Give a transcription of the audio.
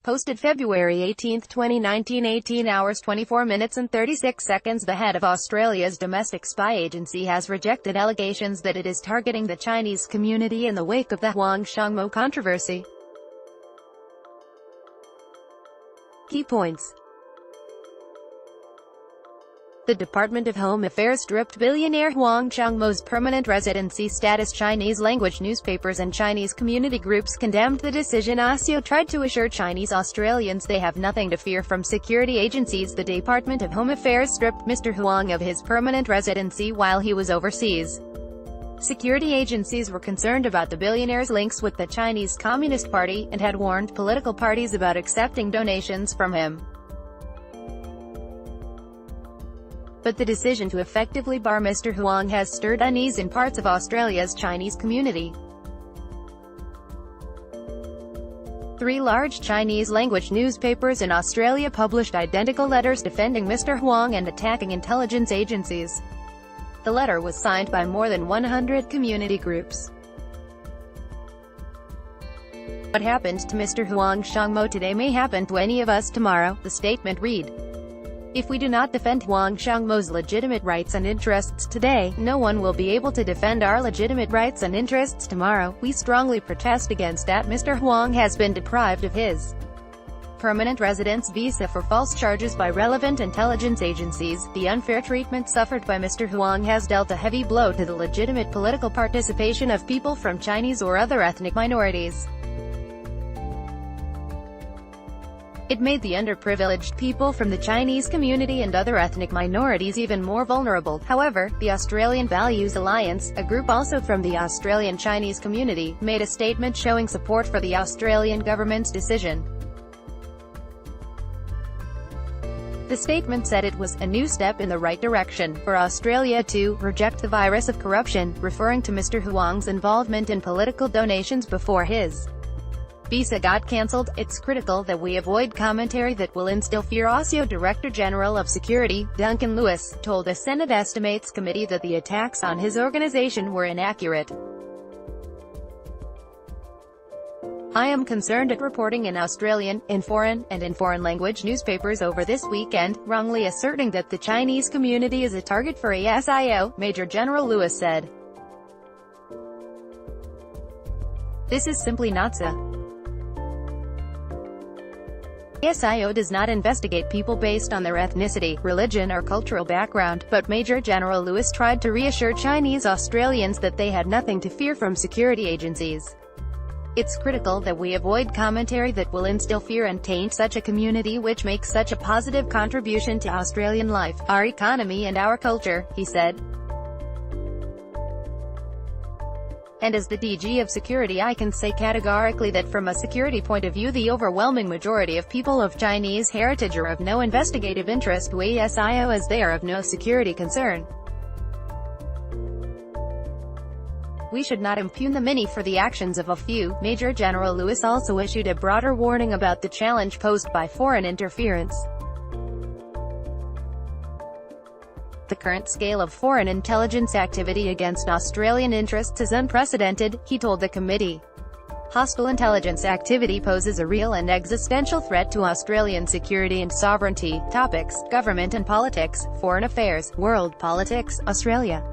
Posted February 18, 2019, 18 hours 24 minutes and 36 seconds. The head of Australia's domestic spy agency has rejected allegations that it is targeting the Chinese community in the wake of the Huang Xiangmo controversy. Key points. The Department of Home Affairs stripped billionaire Huang Xiangmo's permanent residency status. Chinese language newspapers and Chinese community groups condemned the decision. ASIO tried to assure Chinese Australians they have nothing to fear from security agencies. The Department of Home Affairs stripped Mr. Huang of his permanent residency while he was overseas. Security agencies were concerned about the billionaire's links with the Chinese Communist Party, and had warned political parties about accepting donations from him. But the decision to effectively bar Mr. Huang has stirred unease in parts of Australia's Chinese community. 3 large Chinese-language newspapers in Australia published identical letters defending Mr. Huang and attacking intelligence agencies. The letter was signed by more than 100 community groups. What happened to Mr. Huang Xiangmo today may happen to any of us tomorrow, the statement read. If we do not defend Huang Xiangmo's legitimate rights and interests today, no one will be able to defend our legitimate rights and interests tomorrow. We strongly protest against that. Mr. Huang has been deprived of his permanent residence visa for false charges by relevant intelligence agencies. The unfair treatment suffered by Mr. Huang has dealt a heavy blow to the legitimate political participation of people from Chinese or other ethnic minorities. It made the underprivileged people from the Chinese community and other ethnic minorities even more vulnerable. However, the Australian Values Alliance, a group also from the Australian Chinese community, made a statement showing support for the Australian government's decision. The statement said it was a new step in the right direction for Australia to reject the virus of corruption, referring to Mr. Huang's involvement in political donations before his visa got cancelled. It's critical that we avoid commentary that will instill fear. ASIO Director General of Security, Duncan Lewis, told a Senate Estimates Committee that the attacks on his organization were inaccurate. I am concerned at reporting in Australian, in foreign language newspapers over this weekend, wrongly asserting that the Chinese community is a target for ASIO, Major General Lewis said. This is simply not so. ASIO does not investigate people based on their ethnicity, religion or cultural background, but Major General Lewis tried to reassure Chinese Australians that they had nothing to fear from security agencies. It's critical that we avoid commentary that will instill fear and taint such a community which makes such a positive contribution to Australian life, our economy and our culture, he said. And as the DG of Security, I can say categorically that from a security point of view the overwhelming majority of people of Chinese heritage are of no investigative interest to ASIO as they are of no security concern. We should not impugn the many for the actions of a few. Major General Lewis also issued a broader warning about the challenge posed by foreign interference. The current scale of foreign intelligence activity against Australian interests is unprecedented, he told the committee. Hostile intelligence activity poses a real and existential threat to Australian security and sovereignty. Topics: government and politics, foreign affairs, world politics, Australia.